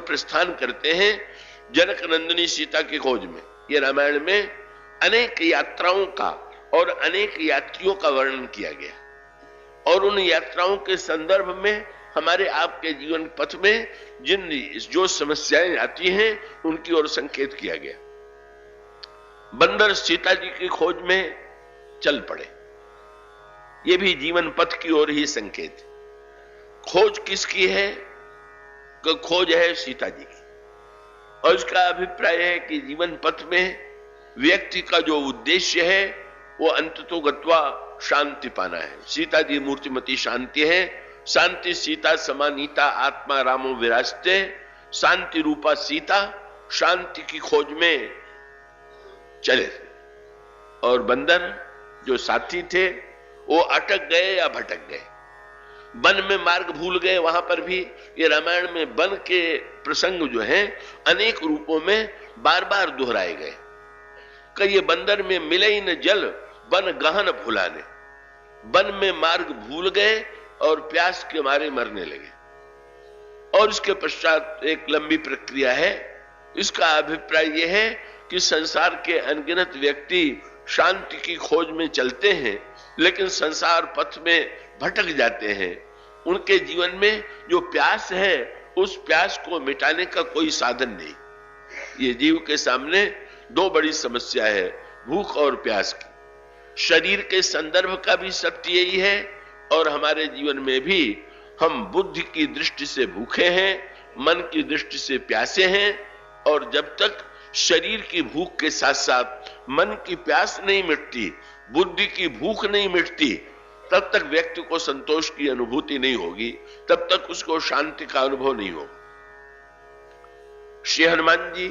प्रस्थान करते हैं जनक नंदिनी सीता की खोज में। ये रामायण में अनेक यात्राओं का और अनेक यात्रियों का वर्णन किया गया और उन यात्राओं के संदर्भ में हमारे आपके जीवन पथ में जो समस्याएं आती हैं उनकी ओर संकेत किया गया। बंदर सीता जी की खोज में चल पड़े, ये भी जीवन पथ की ओर ही संकेत है। खोज किसकी है? खोज है सीता जी की, और इसका अभिप्राय है कि जीवन पथ में व्यक्ति का जो उद्देश्य है वो अंततो गत्वा शांति पाना है। सीता जी मूर्तिमती शांति है। शांति सीता समानीता आत्मा रामो विराजते, शांति रूपा सीता शांति की खोज में चले। और बंदर जो साथी थे वो अटक गए या भटक गए, वन में मार्ग भूल गए। वहां पर भी ये रामायण में वन के प्रसंग जो हैं अनेक रूपों में बार बार दोहराए गए। कि ये बंदर में मिले ही न जल वन गहन भुलाने, वन में मार्ग भूल गए और प्यास के मारे मरने लगे। और इसके पश्चात एक लंबी प्रक्रिया है। इसका अभिप्राय यह है कि संसार के अनगिनत व्यक्ति शांति की खोज में चलते हैं लेकिन संसार पथ में भटक जाते हैं। उनके जीवन में जो प्यास है उस प्यास को मिटाने का कोई साधन नहीं। ये जीव के सामने दो बड़ी समस्या है, भूख और प्यास की। शरीर के संदर्भ का भी सत्य यही है और हमारे जीवन में भी हम बुद्धि की दृष्टि से भूखे हैं, मन की दृष्टि से प्यासे हैं। और जब तक शरीर की भूख के साथ साथ मन की प्यास नहीं मिटती, बुद्धि की भूख नहीं मिटती, तब तक व्यक्ति को संतोष की अनुभूति नहीं होगी, तब तक उसको शांति का अनुभव नहीं होगा। श्री हनुमान जी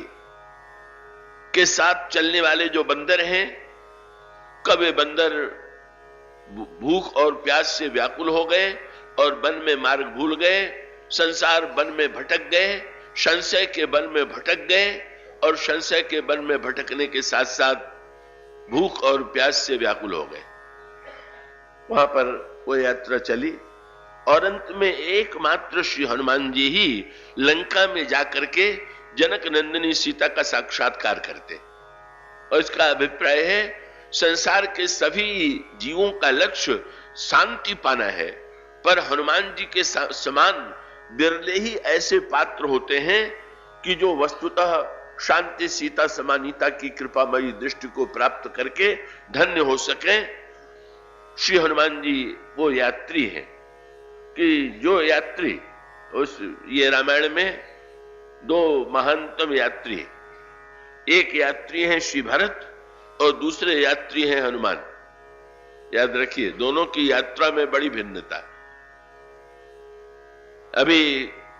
के साथ चलने वाले जो बंदर हैं, कब वे बंदर भूख और प्यास से व्याकुल हो गए और वन में मार्ग भूल गए, संसार वन में भटक गए, संशय के वन में भटक गए और संशय के वन में भटकने के साथ साथ भूख और प्यास से व्याकुल हो गए। वहां पर वो यात्रा चली और अंत में एकमात्र श्री हनुमान जी ही लंका में जाकर के जनक नंदिनी सीता का साक्षात्कार करते। और इसका अभिप्राय है संसार के सभी जीवों का लक्ष्य शांति पाना है, पर हनुमान जी के समान बिरले ही ऐसे पात्र होते हैं कि जो वस्तुतः शांति सीता समानीता की कृपामयी दृष्टि को प्राप्त करके धन्य हो सके। श्री हनुमान जी वो यात्री हैं कि जो यात्री ये रामायण में दो महानतम यात्री, एक यात्री हैं श्री भरत और दूसरे यात्री हैं हनुमान। याद रखिए दोनों की यात्रा में बड़ी भिन्नता। अभी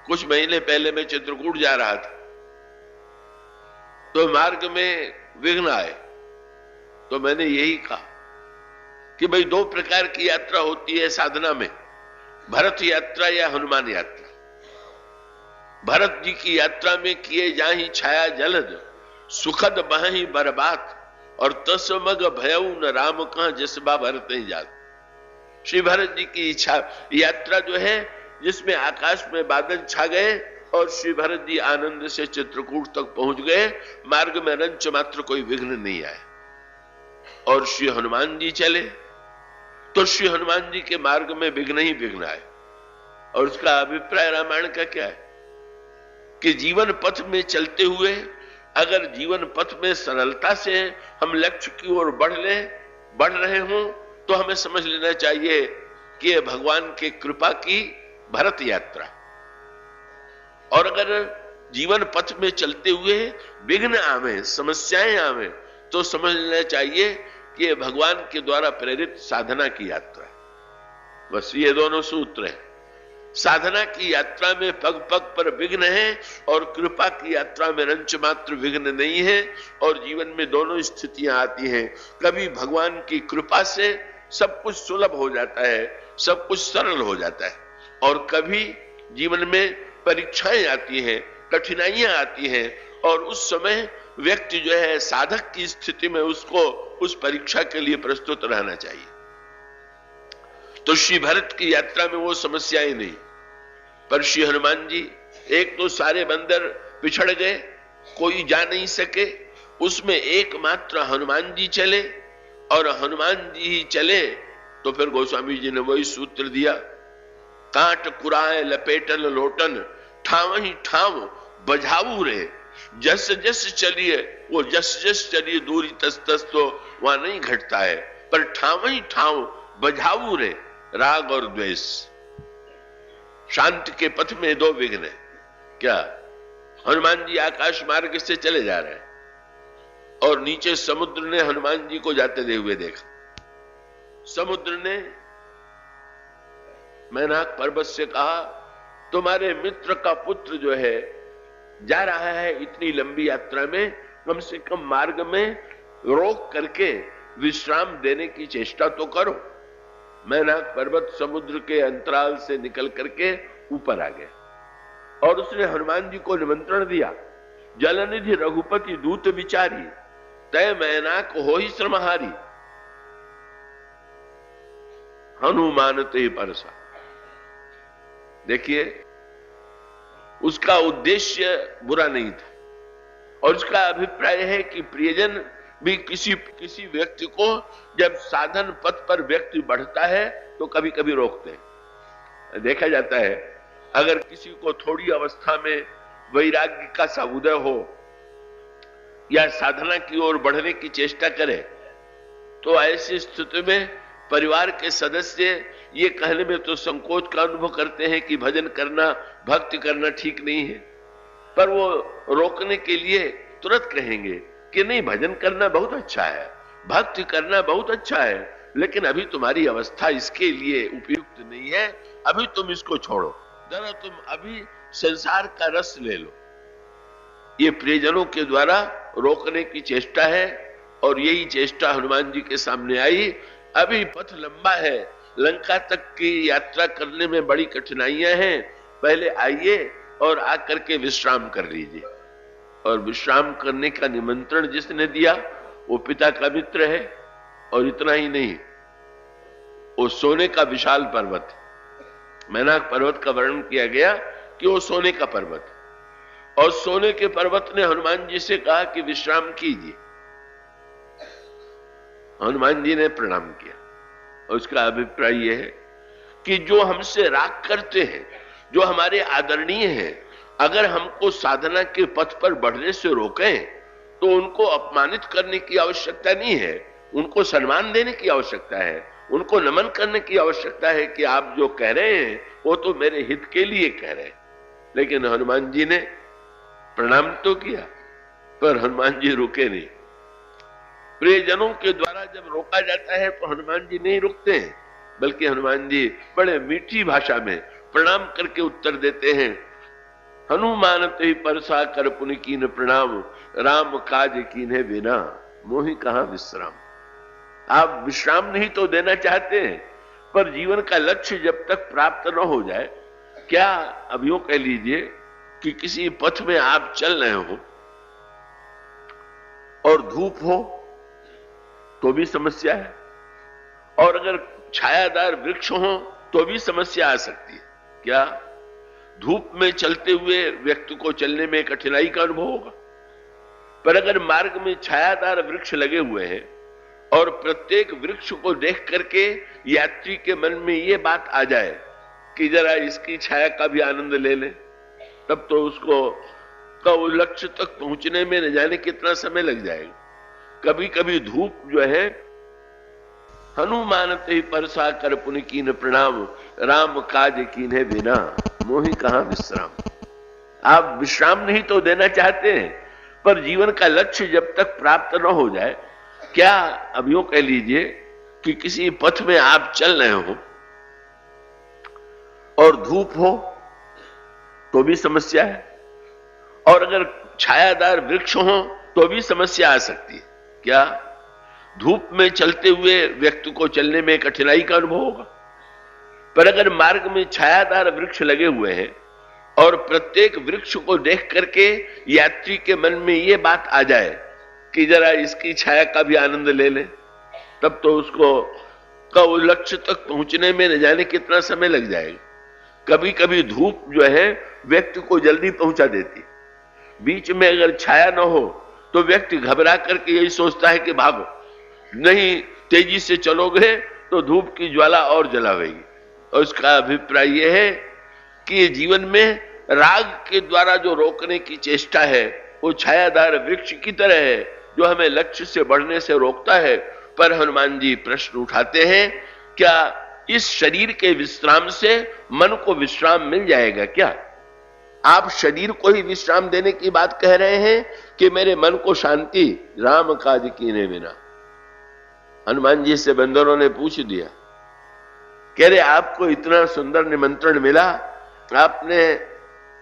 कुछ महीने पहले मैं चित्रकूट जा रहा था तो मार्ग में विघ्न आए, तो मैंने यही कहा कि भाई दो प्रकार की यात्रा होती है साधना में, भरत यात्रा या हनुमान यात्रा। भरत जी की यात्रा में किए जाहि छाया जलद सुखद बहि बरबात और तसमग भयउ न राम कहां जसबा भरत नहीं जात। श्री भरत जी की इच्छा यात्रा जो है जिसमें आकाश में बादल छा गए और श्री भरत जी आनंद से चित्रकूट तक पहुंच गए, मार्ग में रंच मात्र कोई विघ्न नहीं आया। और श्री हनुमान जी चले तो श्री हनुमान जी के मार्ग में विघ्न ही विघ्न आए। और उसका अभिप्राय रामायण का क्या है कि जीवन पथ में चलते हुए अगर जीवन पथ में सरलता से हम लक्ष्य की ओर बढ़ रहे हों तो हमें समझ लेना चाहिए कि यह भगवान के कृपा की भरत यात्रा। और अगर जीवन पथ में चलते हुए विघ्न आवे, समस्याएं आवे, तो समझ लेना चाहिए कि यह भगवान के द्वारा प्रेरित साधना की यात्रा है। बस ये दोनों सूत्र हैं। साधना की यात्रा में पग पग पर विघ्न है और कृपा की यात्रा में रंच मात्र विघ्न नहीं है। और जीवन में दोनों स्थितियां आती हैं। कभी भगवान की कृपा से सब कुछ सुलभ हो जाता है, सब कुछ सरल हो जाता है, और कभी जीवन में परीक्षाएं आती हैं, कठिनाइयां आती हैं, और उस समय व्यक्ति जो है साधक की स्थिति में उसको उस परीक्षा के लिए प्रस्तुत रहना चाहिए। तो श्री भरत की यात्रा में वो समस्याएं नहीं, पर श्री हनुमान जी एक तो सारे बंदर पिछड़ गए, कोई जा नहीं सके, उसमें एकमात्र हनुमान जी चले, और हनुमान जी ही चले तो फिर गोस्वामी जी ने वही सूत्र दिया, काट कुराए लपेटन लोटन ठाव ही ठाव बजाऊ रे। जस जस चलिए, वो जस जस चलिए दूरी तस तस तो वहां नहीं घटता है, पर ठाव ही ठाव बजाऊ रे। राग और द्वेष, शांति के पथ में दो विघ्न है। क्या हनुमान जी आकाश मार्ग से चले जा रहे हैं और नीचे समुद्र ने हनुमान जी को जाते हुए देखा। समुद्र ने मैनाक पर्वत से कहा, तुम्हारे मित्र का पुत्र जो है जा रहा है इतनी लंबी यात्रा में, कम से कम मार्ग में रोक करके विश्राम देने की चेष्टा तो करो। मैनाक पर्वत समुद्र के अंतराल से निकल करके ऊपर आ गया और उसने हनुमान जी को निमंत्रण दिया, जलनिधि रघुपति दूत विचारी, तय मैनाक हो ही श्रमहारी। हनुमान ते परसा। देखिए, उसका उद्देश्य बुरा नहीं था और उसका अभिप्राय है कि प्रियजन भी किसी व्यक्ति को जब साधन पथ पर व्यक्ति बढ़ता है तो कभी कभी रोकते हैं। देखा जाता है, अगर किसी को थोड़ी अवस्था में वैराग्य का सा उदय हो या साधना की ओर बढ़ने की चेष्टा करे, तो ऐसी स्थिति में परिवार के सदस्य ये कहने में तो संकोच का अनुभव करते हैं कि भजन करना, भक्ति करना ठीक नहीं है, पर वो रोकने के लिए तुरंत कहेंगे कि नहीं, भजन करना बहुत अच्छा है, भक्ति करना बहुत अच्छा है, लेकिन अभी तुम्हारी अवस्था इसके लिए उपयुक्त नहीं है, अभी तुम इसको छोड़ो, जरा तुम अभी संसार का रस ले लो। ये प्रियजनों के द्वारा रोकने की चेष्टा है और यही चेष्टा हनुमान जी के सामने आई। अभी पथ लंबा है, लंका तक की यात्रा करने में बड़ी कठिनाइयां हैं, पहले आइए और आकर के विश्राम कर लीजिए। और विश्राम करने का निमंत्रण जिसने दिया वो पिता का मित्र है, और इतना ही नहीं, वो सोने का विशाल पर्वत, मैनाक पर्वत का वर्णन किया गया कि वो सोने का पर्वत, और सोने के पर्वत ने हनुमान जी से कहा कि विश्राम कीजिए। हनुमान जी ने प्रणाम किया और उसका अभिप्राय यह है कि जो हमसे राग करते हैं, जो हमारे आदरणीय हैं, अगर हमको साधना के पथ पर बढ़ने से रोकें तो उनको अपमानित करने की आवश्यकता नहीं है, उनको सम्मान देने की आवश्यकता है, उनको नमन करने की आवश्यकता है कि आप जो कह रहे हैं वो तो मेरे हित के लिए कह रहे हैं। लेकिन हनुमान जी ने प्रणाम तो किया, पर हनुमान जी रुके नहीं। प्रियजनों के द्वारा जब रोका जाता है तो हनुमान जी नहीं रुकते हैं, बल्कि हनुमान जी बड़े मीठी भाषा में प्रणाम करके उत्तर देते हैं, हनुमान ते परसा कर पुनि कीन प्रणाम, राम काज कीन्हे बिना मोहि कहां विश्राम। आप विश्राम नहीं तो देना चाहते हैं, पर जीवन का लक्ष्य जब तक प्राप्त न हो जाए, क्या अब यूं कह लीजिए कि किसी पथ में आप चल रहे हो और धूप हो तो भी समस्या है, और अगर छायादार वृक्ष हो तो भी समस्या आ सकती है। क्या धूप में चलते हुए व्यक्ति को चलने में कठिनाई का अनुभव होगा, पर अगर मार्ग में छायादार वृक्ष लगे हुए हैं और प्रत्येक वृक्ष को देख करके यात्री के मन में यह बात आ जाए कि जरा इसकी छाया का भी आनंद ले ले, तब तो उसको लक्ष्य तक पहुंचने में न जाने कितना समय लग जाएगा। कभी कभी धूप जो है, हनुमान ते परसा कर पुनि कीन प्रणाम, राम काज कीन्हे बिना मोहि कहां विश्राम। आप विश्राम नहीं तो देना चाहते हैं, पर जीवन का लक्ष्य जब तक प्राप्त न हो जाए, क्या अब यूं कह लीजिए कि किसी पथ में आप चल रहे हो और धूप हो तो भी समस्या है, और अगर छायादार वृक्ष हो तो भी समस्या आ सकती है। क्या धूप में चलते हुए व्यक्ति को चलने में कठिनाई का अनुभव होगा, पर अगर मार्ग में छायादार वृक्ष लगे हुए हैं और प्रत्येक वृक्ष को देख करके यात्री के मन में यह बात आ जाए कि जरा इसकी छाया का भी आनंद ले ले, तब तो उसको लक्ष्य तक पहुंचने में न जाने कितना समय लग जाएगा। कभी कभी धूप जो है व्यक्ति को जल्दी पहुंचा देती। बीच में अगर छाया न हो तो व्यक्ति घबरा करके यही सोचता है कि भागो, नहीं तेजी से चलोगे तो धूप की ज्वाला और जलावेगी। और उसका अभिप्राय यह है कि ये जीवन में राग के द्वारा जो रोकने की चेष्टा है वो छायादार वृक्ष की तरह है जो हमें लक्ष्य से बढ़ने से रोकता है। पर हनुमान जी प्रश्न उठाते हैं, क्या इस शरीर के विश्राम से मन को विश्राम मिल जाएगा क्या? आप शरीर को ही विश्राम देने की बात कह रहे हैं कि मेरे मन को शांति राम काज कीने बिना। हनुमान जी से बंदरों ने पूछ दिया, कह रहे आपको इतना सुंदर निमंत्रण मिला, आपने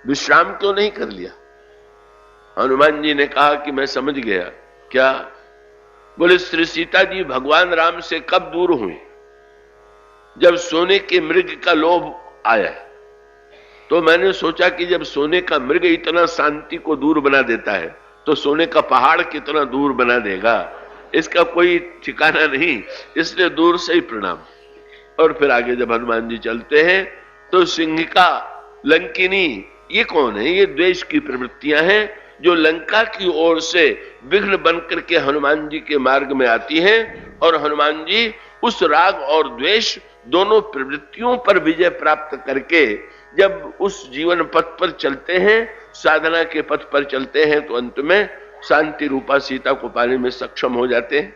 विश्राम क्यों नहीं कर लिया? हनुमान जी ने कहा कि मैं समझ गया। क्या? बोले श्री सीता जी भगवान राम से कब दूर हुई? जब सोने के मृग का लोभ आया। तो मैंने सोचा कि जब सोने का मृग इतना शांति को दूर बना देता है तो सोने का पहाड़ कितना दूर बना देगा, इसका कोई ठिकाना नहीं, इसलिए दूर से ही प्रणाम। और फिर आगे जब हनुमान जी चलते हैं तो सिंहिका, लंकिनी, ये कौन है? ये द्वेष की प्रवृत्तियां हैं जो लंका की ओर से विघ्न बनकर के हनुमान जी के मार्ग में आती हैं। और हनुमान जी उस राग और द्वेष दोनों प्रवृत्तियों पर विजय प्राप्त करके जब उस जीवन पथ पर चलते हैं, साधना के पथ पर चलते हैं, तो अंत में शांति रूपा सीता को पाने में सक्षम हो जाते हैं।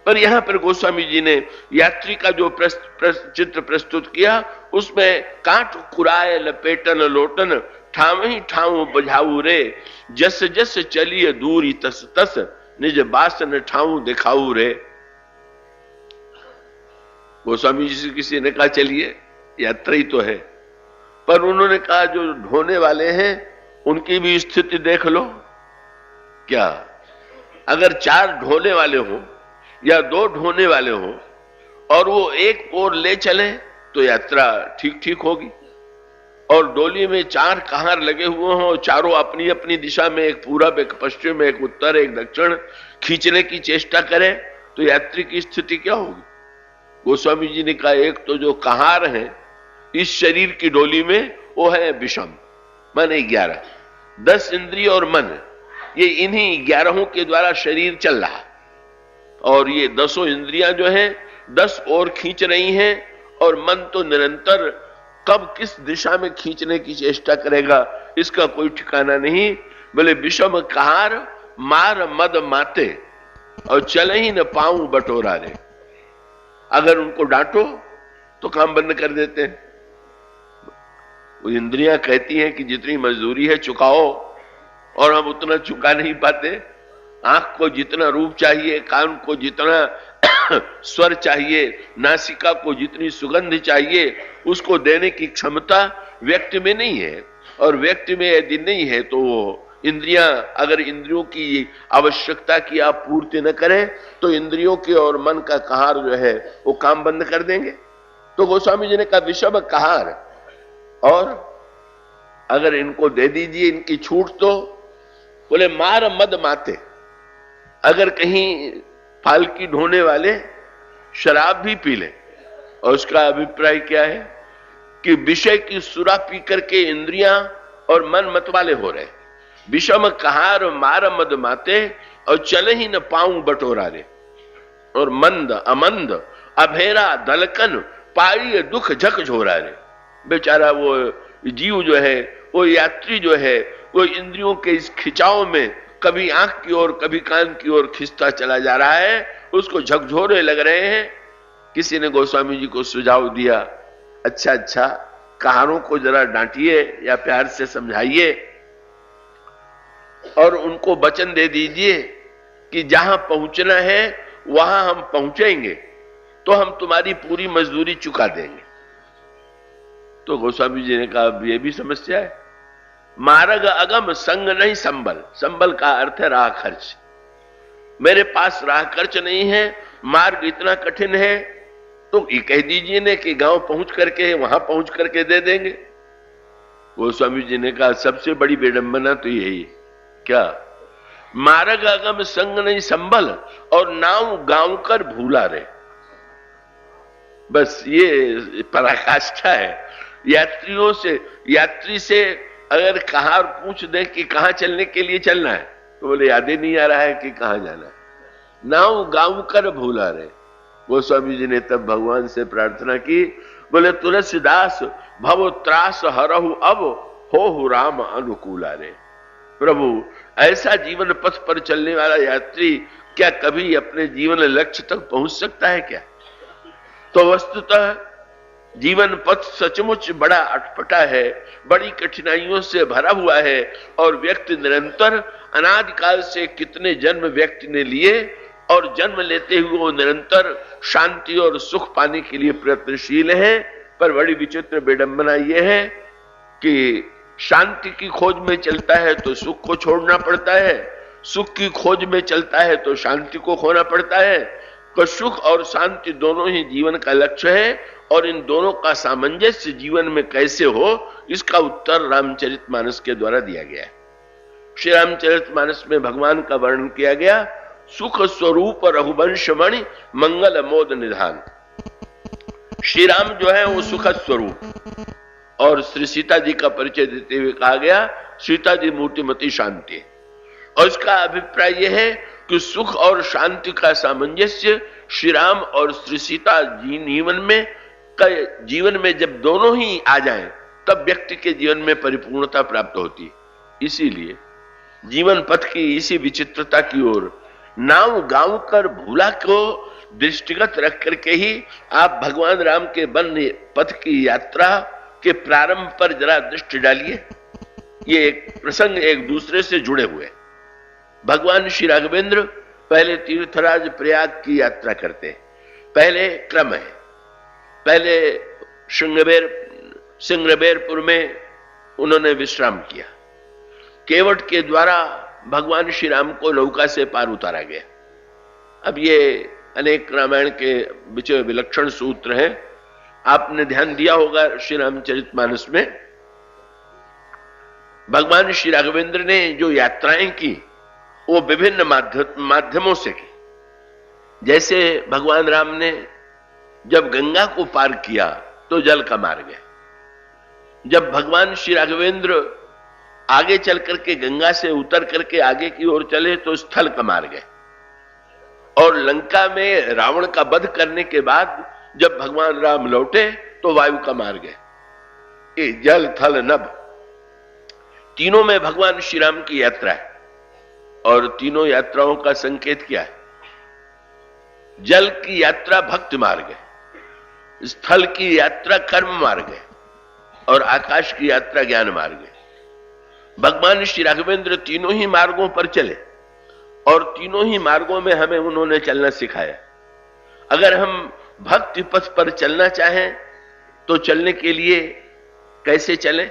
पर यहां पर गोस्वामी जी ने यात्री का जो चित्र प्रस्तुत किया उसमें कांट कुराए लपेटन लोटन ठाव ही ठाव बझाऊ रे, जस जस चलिए दूरी तस तस निज बासन ठाऊ दिखाऊ रे। गोस्वामी जी से किसी ने कहा चलिए, यात्रा ही तो है, पर उन्होंने कहा जो ढोने वाले हैं उनकी भी स्थिति देख लो। क्या? अगर 4 ढोने वाले हो या 2 ढोने वाले हो और वो एक ओर ले चले तो यात्रा ठीक ठीक होगी। और डोली में 4 कहार लगे हुए हों, चारों अपनी अपनी दिशा में, एक पूरब, एक पश्चिम, एक उत्तर, एक दक्षिण, खींचने की चेष्टा करें तो यात्री की स्थिति क्या होगी? गोस्वामी जी ने कहा एक तो जो कहार है इस शरीर की डोली में वो है विषम, मन 11, 10 इंद्रिय और मन, ये इन्हीं 11 के द्वारा शरीर चल रहा। और ये 10 इंद्रियां जो हैं 10 और खींच रही हैं और मन तो निरंतर कब किस दिशा में खींचने की चेष्टा करेगा इसका कोई ठिकाना नहीं। बोले विषम कहार मार मद माते और चले ही न पाऊं बटोरा रे। अगर उनको डांटो तो काम बंद कर देते हैं। वो इंद्रियां कहती हैं कि जितनी मजदूरी है चुकाओ, और हम उतना चुका नहीं पाते। आंख को जितना रूप चाहिए, कान को जितना स्वर चाहिए, नासिका को जितनी सुगंध चाहिए, उसको देने की क्षमता व्यक्ति में नहीं है। और व्यक्ति में यदि नहीं है तो इंद्रियां, अगर इंद्रियों की आवश्यकता की आप पूर्ति न करें तो इंद्रियों के और मन का कहार जो है वो काम बंद कर देंगे। तो गोस्वामी जी ने कहा विषम कहार, और अगर इनको दे दीजिए इनकी छूट तो बोले मार मद माते। अगर कहीं पालकी ढोने वाले शराब भी पी ले, और उसका अभिप्राय क्या है कि विषय की सुरा पी करके इंद्रियां और मन मतवाले हो रहे। विषम कहार मार मद माते और चले ही न पाऊं बटोरा रे। और मंद अमंद अभेरा दलकन पाई दुख झक झोरा रे। बेचारा वो जीव जो है, वो यात्री जो है, वो इंद्रियों के इस खिंचाव में कभी आंख की ओर कभी कान की ओर खिंचता चला जा रहा है, उसको झकझोरे लग रहे हैं। किसी ने गोस्वामी जी को सुझाव दिया, अच्छा कहारों को जरा डांटिए या प्यार से समझाइए और उनको वचन दे दीजिए कि जहां पहुंचना है वहां हम पहुंचेंगे तो हम तुम्हारी पूरी मजदूरी चुका देंगे। तो गोस्वामी जी ने कहा यह भी समस्या है। मार्ग अगम संग नहीं संबल, संबल का अर्थ है राह खर्च। मेरे पास राह खर्च नहीं है, मार्ग इतना कठिन है, तो ये कह दीजिए ने कि गांव पहुंच करके वहां पहुंच करके दे देंगे। गोस्वामी जी ने कहा सबसे बड़ी बेडंबना तो यही है। क्या? मार्ग अगम संग नहीं संबल और नाव गांव कर भूला रे। बस ये पराकाष्ठा है। यात्री से अगर कहा और पूछ दे कि कहां चलने के लिए चलना है, तो बोले याद ही नहीं आ रहा है कि कहां जाना है। नाव गांव कर भूला रे। गोस्वामी जी ने तब भगवान से प्रार्थना की, बोले तुलसीदास भव त्रास हरहु अब हो राम अनुकूला रे। प्रभु, ऐसा जीवन पथ पर चलने वाला यात्री क्या कभी अपने जीवन लक्ष्य तक पहुंच सकता है क्या? तो वस्तुतः जीवन पथ सचमुच बड़ा अटपटा है, बड़ी कठिनाइयों से भरा हुआ है, और व्यक्ति निरंतर अनादिकाल से कितने जन्म व्यक्ति ने लिए, और जन्म लेते हुए वो निरंतर शांति और सुख पाने के लिए प्रयत्नशील है। पर बड़ी विचित्र विडंबना यह है कि शांति की खोज में चलता है तो सुख को छोड़ना पड़ता है, सुख की खोज में चलता है तो शांति को खोना पड़ता है। तो सुख और शांति दोनों ही जीवन का लक्ष्य है, और इन दोनों का सामंजस्य जीवन में कैसे हो, इसका उत्तर रामचरितमानस के द्वारा दिया गया है। श्री रामचरितमानस में भगवान का वर्णन किया गया, सुख स्वरूप रघुवंश मणि मंगल मोद निधान। श्री राम जो है वो सुख स्वरूप, और श्री सीता जी का परिचय देते हुए कहा गया सीता जी मूर्तिमती शांति। और इसका अभिप्राय यह है कि सुख और शांति का सामंजस्य श्री राम और श्री सीता जीवन में जब दोनों ही आ जाएं, तब व्यक्ति के जीवन में परिपूर्णता प्राप्त होती है। इसीलिए जीवन पथ की इसी विचित्रता की ओर नाव गांव कर भूला को दृष्टिगत रख करके ही आप भगवान राम के वन पथ की यात्रा के प्रारंभ पर जरा दृष्टि डालिए। ये एक प्रसंग एक दूसरे से जुड़े हुए। भगवान श्री राघवेंद्र पहले तीर्थराज प्रयाग की यात्रा करते हैं। पहले क्रम है, पहले सिंगरबेरपुर में उन्होंने विश्राम किया। केवट के द्वारा भगवान श्री राम को नौका से पार उतारा गया। अब ये अनेक रामायण के विचय विलक्षण सूत्र हैं, आपने ध्यान दिया होगा श्री रामचरितमानस में भगवान श्री राघवेंद्र ने जो यात्राएं की वो विभिन्न माध्यमों से की। जैसे भगवान राम ने जब गंगा को पार किया तो जल का मार्ग है, जब भगवान श्री राघवेंद्र आगे चल करके गंगा से उतर करके आगे की ओर चले तो स्थल का मार्ग है, और लंका में रावण का वध करने के बाद जब भगवान राम लौटे तो वायु का मार्ग है। ये जल थल नभ तीनों में भगवान श्री राम की यात्रा है, और तीनों यात्राओं का संकेत क्या है? जल की यात्रा भक्ति मार्ग है, स्थल की यात्रा कर्म मार्ग है, और आकाश की यात्रा ज्ञान मार्ग है। भगवान श्री राघवेंद्र तीनों ही मार्गों पर चले, और तीनों ही मार्गों में हमें उन्होंने चलना सिखाया। अगर हम भक्ति पथ पर चलना चाहें तो चलने के लिए कैसे चलें?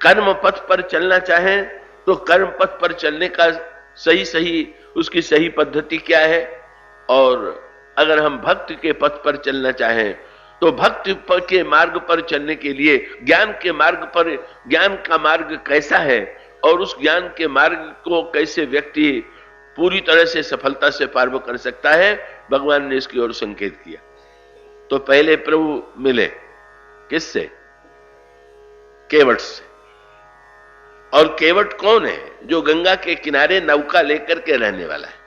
कर्म पथ पर चलना चाहें तो कर्म पथ पर चलने का उसकी सही पद्धति क्या है? और अगर हम भक्ति के पथ पर चलना चाहें तो भक्ति के मार्ग पर चलने के लिए ज्ञान के मार्ग पर, ज्ञान का मार्ग कैसा है और उस ज्ञान के मार्ग को कैसे व्यक्ति पूरी तरह से सफलता से पार कर सकता है, भगवान ने इसकी ओर संकेत किया। तो पहले प्रभु मिले किससे? केवट से। और केवट कौन है? जो गंगा के किनारे नौका लेकर के रहने वाला है।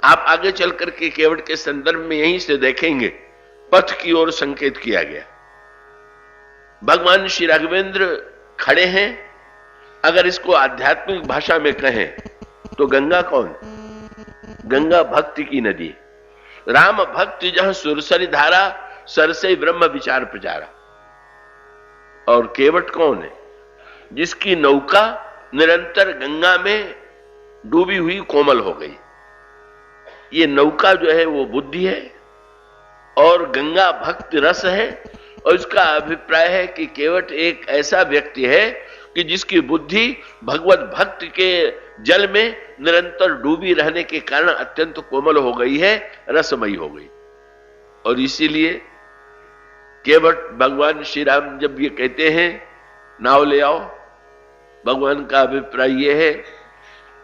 आप आगे चल करके केवट के संदर्भ में यहीं से देखेंगे पथ की ओर संकेत किया गया। भगवान श्री राघवेंद्र खड़े हैं। अगर इसको आध्यात्मिक भाषा में कहें तो गंगा कौन? गंगा भक्ति की नदी। राम भक्ति जहां सुरसरी धारा, सरसे ब्रह्म विचार प्रचारा। और केवट कौन है? जिसकी नौका निरंतर गंगा में डूबी हुई कोमल हो गई। ये नौका जो है वो बुद्धि है और गंगा भक्ति रस है। और इसका अभिप्राय है कि केवट एक ऐसा व्यक्ति है कि जिसकी बुद्धि भगवत भक्ति के जल में निरंतर डूबी रहने के कारण अत्यंत कोमल हो गई है, रसमयी हो गई। और इसीलिए केवट भगवान श्री राम जब ये कहते हैं नाव ले आओ, भगवान का अभिप्राय यह है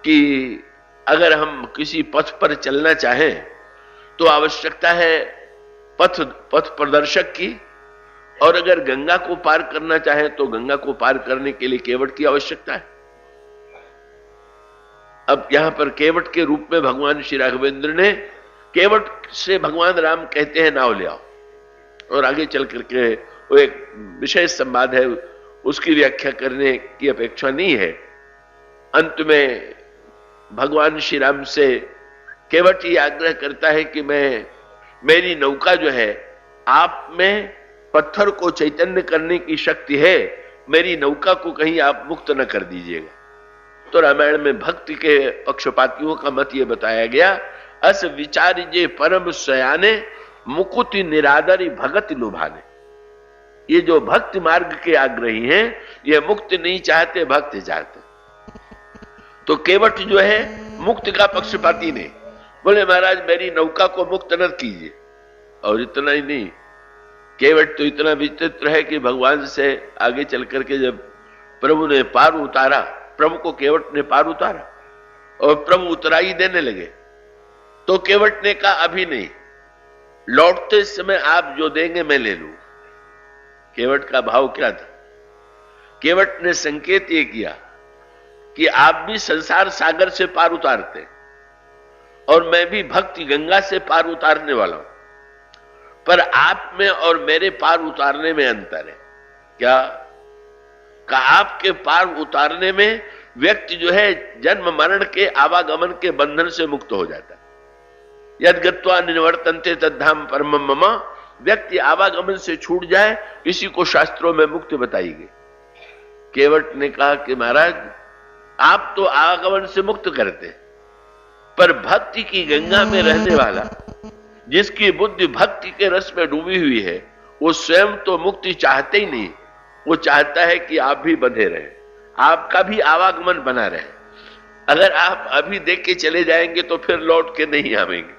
कि अगर हम किसी पथ पर चलना चाहें तो आवश्यकता है पथ प्रदर्शक की और अगर गंगा को पार करना चाहे तो गंगा को पार करने के लिए केवट की आवश्यकता है। अब यहां पर केवट के रूप में भगवान श्री राघवेंद्र ने, केवट से भगवान राम कहते हैं नाव ले आओ, और आगे चल करके वो एक विशेष संवाद है, उसकी व्याख्या करने की अपेक्षा नहीं है। अंत में भगवान श्री राम से केवट ये आग्रह करता है कि मेरी नौका जो है, आप में पत्थर को चैतन्य करने की शक्ति है, मेरी नौका को कहीं आप मुक्त न कर दीजिएगा। तो रामायण में भक्ति के पक्षपातियों का मत ये बताया गया, अस विचार जे परम सयाने मुकुति निरादरी भगत लुभाने। ये जो भक्ति मार्ग के आग्रही हैं, ये मुक्ति नहीं चाहते, भक्ति चाहते। तो केवट जो है मुक्ति का पक्षपाती नहीं, बोले महाराज मेरी नौका को मुक्त न कीजिए। और इतना ही नहीं, केवट तो इतना विचित्र है कि भगवान से आगे चल करके जब प्रभु ने पार उतारा, प्रभु को केवट ने पार उतारा और प्रभु उतराई देने लगे, तो केवट ने कहा अभी नहीं, लौटते समय आप जो देंगे मैं ले लूं। केवट का भाव क्या था? केवट ने संकेत ये किया कि आप भी संसार सागर से पार उतारते और मैं भी भक्ति गंगा से पार उतारने वाला हूं, पर आप में और मेरे पार उतारने में अंतर है। क्या? का आपके पार उतारने में व्यक्ति जो है जन्म मरण के आवागमन के बंधन से मुक्त हो जाता है। यद गत्वा निवर्तन्ते तद्धाम परमम मम, व्यक्ति आवागमन से छूट जाए, इसी को शास्त्रों में मुक्ति बताई गई। केवट ने कहा कि महाराज आप तो आवागमन से मुक्त करते, पर भक्ति की गंगा में रहने वाला, जिसकी बुद्धि भक्ति के रस में डूबी हुई है, वो स्वयं तो मुक्ति चाहते ही नहीं, वो चाहता है कि आप भी बंधे रहें, आपका भी आवागमन बना रहे। अगर आप अभी देख के चले जाएंगे तो फिर लौट के नहीं आवेंगे,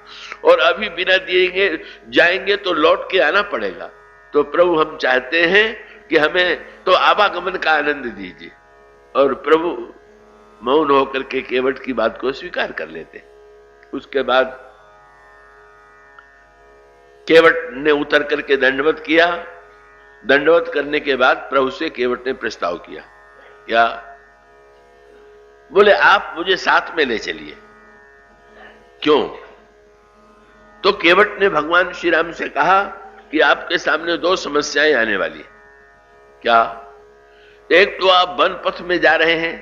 और अभी बिना दिए जाएंगे तो लौट के आना पड़ेगा। तो प्रभु हम चाहते हैं कि हमें तो आवागमन का आनंद दीजिए। और प्रभु मौन होकर के केवट की बात को स्वीकार कर लेते। उसके बाद केवट ने उतर करके दंडवत किया। दंडवत करने के बाद प्रभु से केवट ने प्रस्ताव किया, क्या? बोले आप मुझे साथ में ले चलिए। क्यों? तो केवट ने भगवान श्री राम से कहा कि आपके सामने दो समस्याएं आने वाली है। क्या? एक तो आप वन पथ में जा रहे हैं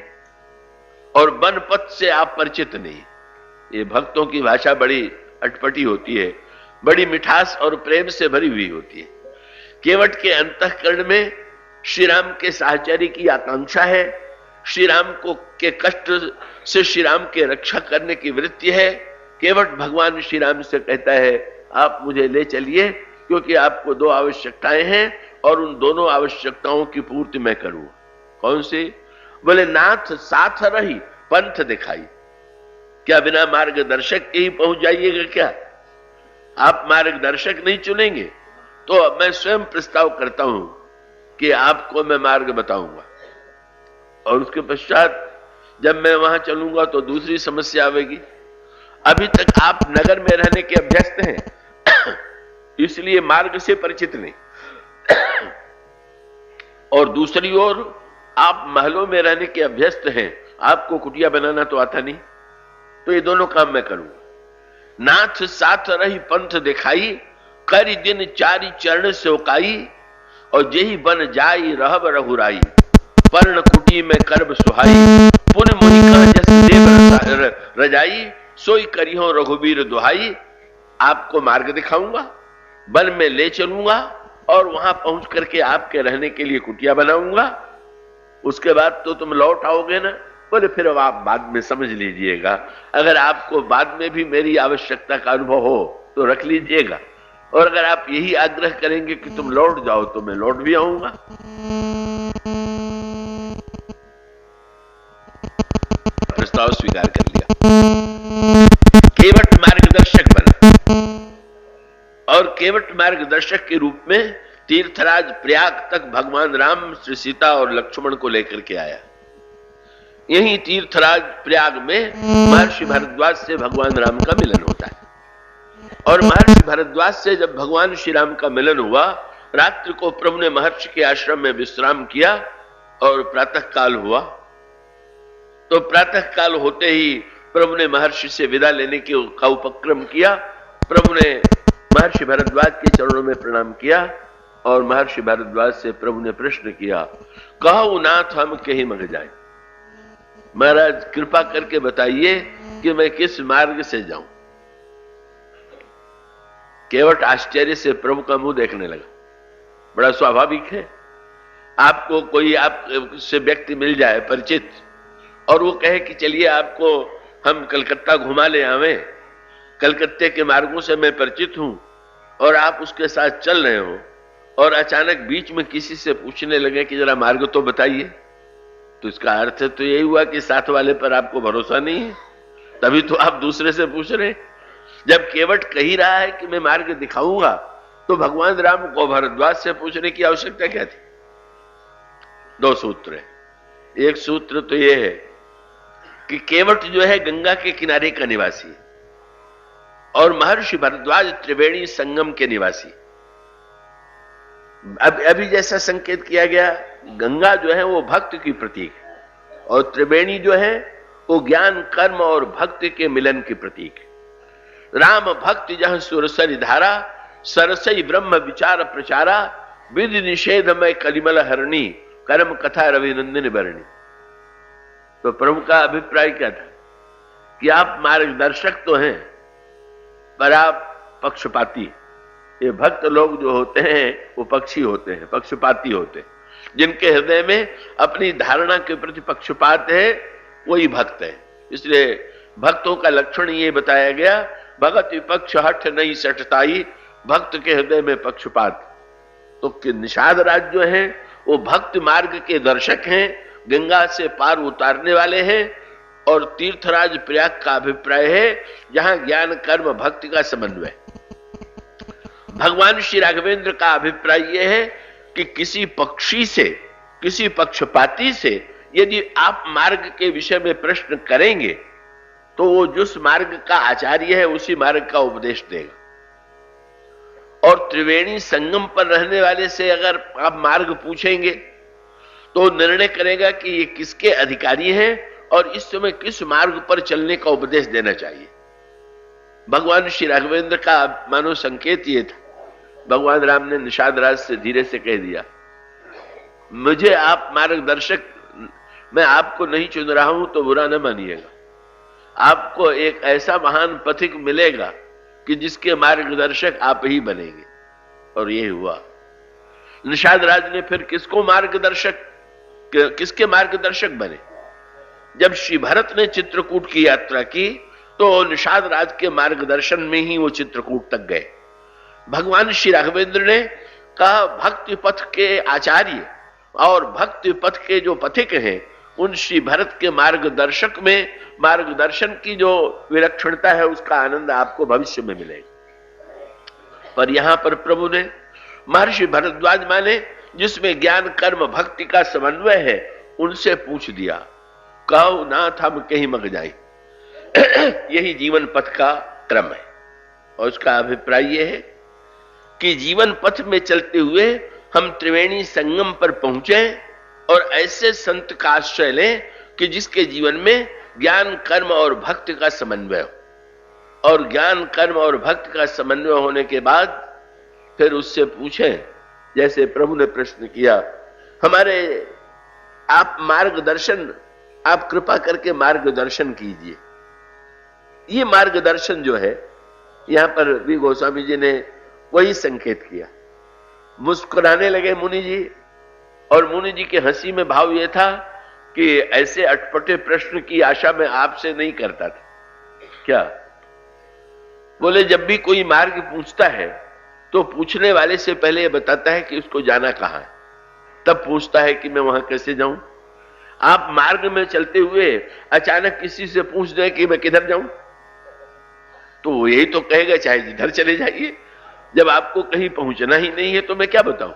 और वन पथ से आप परिचित नहीं। ये भक्तों की भाषा बड़ी अटपटी होती है, बड़ी मिठास और प्रेम से भरी हुई होती है। केवट के अंतःकरण में श्री राम के साहचर्य की आकांक्षा है, श्री राम को के कष्ट से श्री राम के रक्षा करने की वृत्ति है। केवट भगवान श्री राम से कहता है आप मुझे ले चलिए, क्योंकि आपको दो आवश्यकताएं हैं और उन दोनों आवश्यकताओं की पूर्ति मैं करूंगा। कौन सी? बोले नाथ साथ रही पंथ दिखाई। क्या बिना मार्गदर्शक के ही पहुंच जाइएगा? क्या आप मार्गदर्शक नहीं चुनेंगे? तो मैं स्वयं प्रस्ताव करता हूं कि आपको मैं मार्ग बताऊंगा, और उसके पश्चात जब मैं वहां चलूंगा तो दूसरी समस्या आवेगी। अभी तक आप नगर में रहने के अभ्यस्त हैं, इसलिए मार्ग से परिचित नहीं, और दूसरी ओर आप महलों में रहने के अभ्यस्त हैं, आपको कुटिया बनाना तो आता नहीं। तो ये दोनों काम मैं करूंगा। नाथ साथ रही पंथ दिखाई, करी दिन चारी चरण सेवकाई, और जेही बन जाई रहब रघुराई, पर्ण कुटी में करब सुहाई, पुन मुनि कह जस देव रजाई, सोई करियो रघुबीर दुहाई। आपको मार्ग दिखाऊंगा, वन में ले चलूंगा, और वहां पहुंच करके आपके रहने के लिए कुटिया बनाऊंगा। उसके बाद तो तुम लौट आओगे ना? बोले फिर आप बाद में समझ लीजिएगा, अगर आपको बाद में भी मेरी आवश्यकता का अनुभव हो तो रख लीजिएगा, और अगर आप यही आग्रह करेंगे कि तुम लौट जाओ तो मैं लौट भी आऊंगा। प्रस्ताव स्वीकार कर लिया। केवट मार्गदर्शक बना, और केवट मार्गदर्शक के रूप में तीर्थराज प्रयाग तक भगवान राम श्री सीता और लक्ष्मण को लेकर के आया। यही तीर्थराज प्रयाग में महर्षि भारद्वाज से भगवान राम का मिलन होता है, और महर्षि भारद्वाज से जब भगवान श्री राम का मिलन हुआ रात्रि को प्रभु ने महर्षि के आश्रम में विश्राम किया और प्रातः काल हुआ। तो प्रातः काल होते ही प्रभु ने महर्षि से विदा लेने का उपक्रम किया। प्रभु ने महर्षि भारद्वाज के चरणों में प्रणाम किया और महर्षि भारद्वाज से प्रभु ने प्रश्न किया, कहो नाथ हम कहीं मग जाए, महाराज कृपा करके बताइए कि मैं किस मार्ग से जाऊं। केवट आश्चर्य से प्रभु का मुंह देखने लगा। बड़ा स्वाभाविक है, आपको कोई आपसे व्यक्ति मिल जाए परिचित और वो कहे कि चलिए आपको हम कलकत्ता घुमा ले आवे, कलकत्ते के मार्गों से मैं परिचित हूं, और आप उसके साथ चल रहे हो और अचानक बीच में किसी से पूछने लगे कि जरा मार्ग तो बताइए, तो इसका अर्थ तो यही हुआ कि साथ वाले पर आपको भरोसा नहीं है, तभी तो आप दूसरे से पूछ रहे। जब केवट कही रहा है कि मैं मार्ग दिखाऊंगा, तो भगवान राम को भारद्वाज से पूछने की आवश्यकता क्या थी? दो सूत्र है। एक सूत्र तो यह है कि केवट जो है गंगा के किनारे का निवासी और महर्षि भारद्वाज त्रिवेणी संगम के निवासी। अब अभी जैसा संकेत किया गया, गंगा जो है वो भक्त की प्रतीक है और त्रिवेणी जो है वो ज्ञान कर्म और भक्ति के मिलन की प्रतीक है। राम भक्ति जहां सुरसरि धारा, सरसई ब्रह्म विचार प्रचारा, विधि निषेध में कलिमल हरणी, कर्म कथा रविनंदन बरणी। तो प्रभु का अभिप्राय क्या था कि आप मार्गदर्शक तो हैं पर आप पक्षपाती। ये भक्त लोग जो होते हैं वो पक्षी होते हैं, पक्षपाती होते हैं। जिनके हृदय में अपनी धारणा के प्रति पक्षपात है वही भक्त है। इसलिए भक्तों का लक्षण ये बताया गया, भगत विपक्ष हठ नहीं सठताई, भक्त के हृदय में पक्षपात। तो निषाद राज जो है वो भक्त मार्ग के दर्शक हैं, गंगा से पार उतारने वाले हैं। और तीर्थराज प्रयाग का अभिप्राय है जहां ज्ञान कर्म भक्ति का समन्वय। भगवान श्री राघवेंद्र का अभिप्राय यह है कि किसी पक्षी से, किसी पक्षपाती से यदि आप मार्ग के विषय में प्रश्न करेंगे तो वो जिस मार्ग का आचार्य है उसी मार्ग का उपदेश देगा। और त्रिवेणी संगम पर रहने वाले से अगर आप मार्ग पूछेंगे तो निर्णय करेगा कि ये किसके अधिकारी हैं और इस समय किस मार्ग पर चलने का उपदेश देना चाहिए। भगवान श्री राघवेंद्र का मानो संकेत ये था। भगवान राम ने निषाद राज से धीरे से कह दिया, मुझे आप मार्गदर्शक, मैं आपको नहीं चुन रहा हूं तो बुरा न मानिएगा। आपको एक ऐसा महान पथिक मिलेगा कि जिसके मार्गदर्शक आप ही बनेंगे। और ये हुआ। निषाद राज ने फिर किसके मार्गदर्शक बने? जब श्री भरत ने चित्रकूट की यात्रा की तो निषाद राज के मार्गदर्शन में ही वो चित्रकूट तक गए। भगवान श्री राघवेंद्र ने कहा, भक्ति पथ के आचार्य और भक्ति पथ के जो पथिक हैं उन श्री भरत के मार्गदर्शक में मार्गदर्शन की जो विलक्षणता है उसका आनंद आपको भविष्य में मिलेगा। पर यहां पर प्रभु ने महर्षि भरद्वाज माने जिसमें ज्ञान कर्म भक्ति का समन्वय है उनसे पूछ दिया, कहो नाथ हम कहीं मग जाए। यही जीवन पथ का क्रम है। और उसका अभिप्राय यह है कि जीवन पथ में चलते हुए हम त्रिवेणी संगम पर पहुंचे और ऐसे संत का आश्रय लें कि जिसके जीवन में ज्ञान कर्म और भक्ति का समन्वय हो। और ज्ञान कर्म और भक्ति का समन्वय होने के बाद फिर उससे पूछें, जैसे प्रभु ने प्रश्न किया, हमारे आप मार्गदर्शन, आप कृपा करके मार्गदर्शन कीजिए। ये मार्गदर्शन जो है, यहां पर भी गोस्वामी जी ने वही संकेत किया। मुस्कुराने लगे मुनि जी, और मुनि जी के हंसी में भाव यह था कि ऐसे अटपटे प्रश्न की आशा मैं आपसे नहीं करता था। क्या बोले, जब भी कोई मार्ग पूछता है तो पूछने वाले से पहले यह बताता है कि उसको जाना कहां है, तब पूछता है कि मैं वहां कैसे जाऊं। आप मार्ग में चलते हुए अचानक किसी से पूछ दें कि मैं किधर जाऊं, तो यही तो कहेगा चाहे जिधर चले जाइए। जब आपको कहीं पहुंचना ही नहीं है तो मैं क्या बताऊं।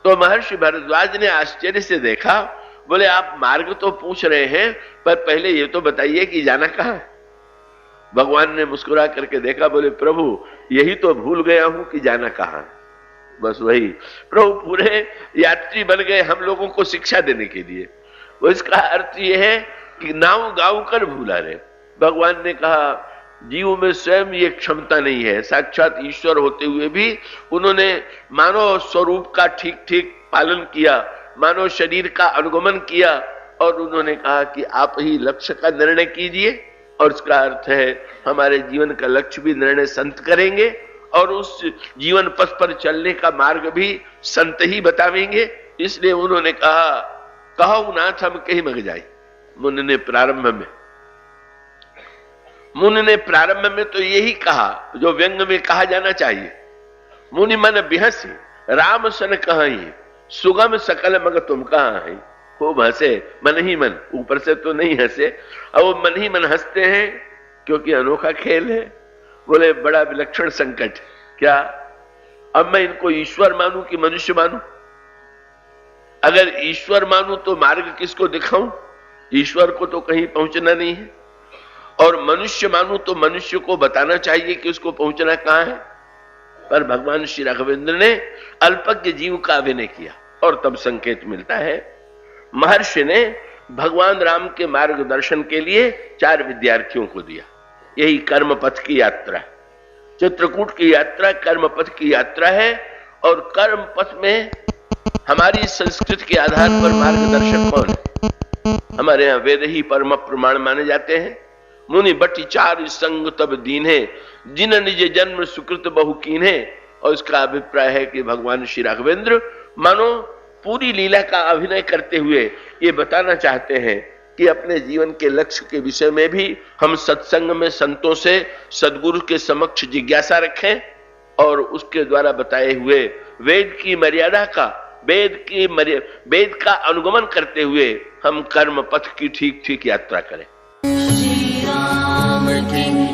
तो महर्षि भारद्वाज ने आश्चर्य से देखा, बोले आप मार्ग तो पूछ रहे हैं पर पहले ये तो बताइए कि जाना कहां है। भगवान ने मुस्कुरा करके देखा, बोले प्रभु यही तो भूल गया हूं कि जाना कहां है। बस वही प्रभु पूरे यात्री बन गए हम लोगों को शिक्षा देने के लिए। वो इसका अर्थ ये है कि नाव गाँव कर भूला रे। भगवान ने कहा जीव में स्वयं ये क्षमता नहीं है, साक्षात ईश्वर होते हुए भी उन्होंने मानव स्वरूप का ठीक ठीक पालन किया, मानव शरीर का अनुगमन किया और उन्होंने कहा कि आप ही लक्ष्य का निर्णय कीजिए। और इसका अर्थ है हमारे जीवन का लक्ष्य भी निर्णय संत करेंगे और उस जीवन पथ पर चलने का मार्ग भी संत ही बतावेंगे। इसलिए उन्होंने कहा कहो नाथ हम कहीं मग जाए। मुनि ने प्रारंभ में तो यही कहा जो व्यंग में कहा जाना चाहिए। मुनि मन बिहसी राम सन कहीं सुगम सकल मग तुम कहां है। खूब हंसे मन ही मन, ऊपर से तो नहीं हंसे, अब वो मन ही मन हंसते हैं क्योंकि अनोखा खेल है। बोले बड़ा विलक्षण संकट, क्या अब मैं इनको ईश्वर मानूं कि मनुष्य मानूं? अगर ईश्वर मानूं तो मार्ग किसको दिखाऊं? ईश्वर को तो कहीं पहुंचना नहीं है। और मनुष्य मानूं तो मनुष्य को बताना चाहिए कि उसको पहुंचना कहां है। पर भगवान श्री राघवेंद्र ने अल्पज्ञ जीव का अभिनय किया और तब संकेत मिलता है। महर्षि ने भगवान राम के मार्गदर्शन के लिए 4 विद्यार्थियों को दिया। यही कर्म पथ की यात्रा, चित्रकूट की यात्रा कर्म पथ की यात्रा है। और कर्म पथ में हमारी संस्कृति के आधार पर मार्गदर्शक कौन है? हमारे यहाँ वेद ही परम प्रमाण माने जाते हैं। मुनि बटी 4 संग तब दीन्हे जिन निज जन्म सुकृत बहु कीन्हे। और इसका अभिप्राय है कि भगवान श्री राघवेंद्र मानो पूरी लीला का अभिनय करते हुए ये बताना चाहते हैं कि अपने जीवन के लक्ष्य के विषय में भी हम सत्संग में संतों से सद्गुरु के समक्ष जिज्ञासा रखें और उसके द्वारा बताए हुए वेद की मर्यादा का वेद का अनुगमन करते हुए हम कर्म पथ की ठीक ठीक यात्रा करें। श्री राम की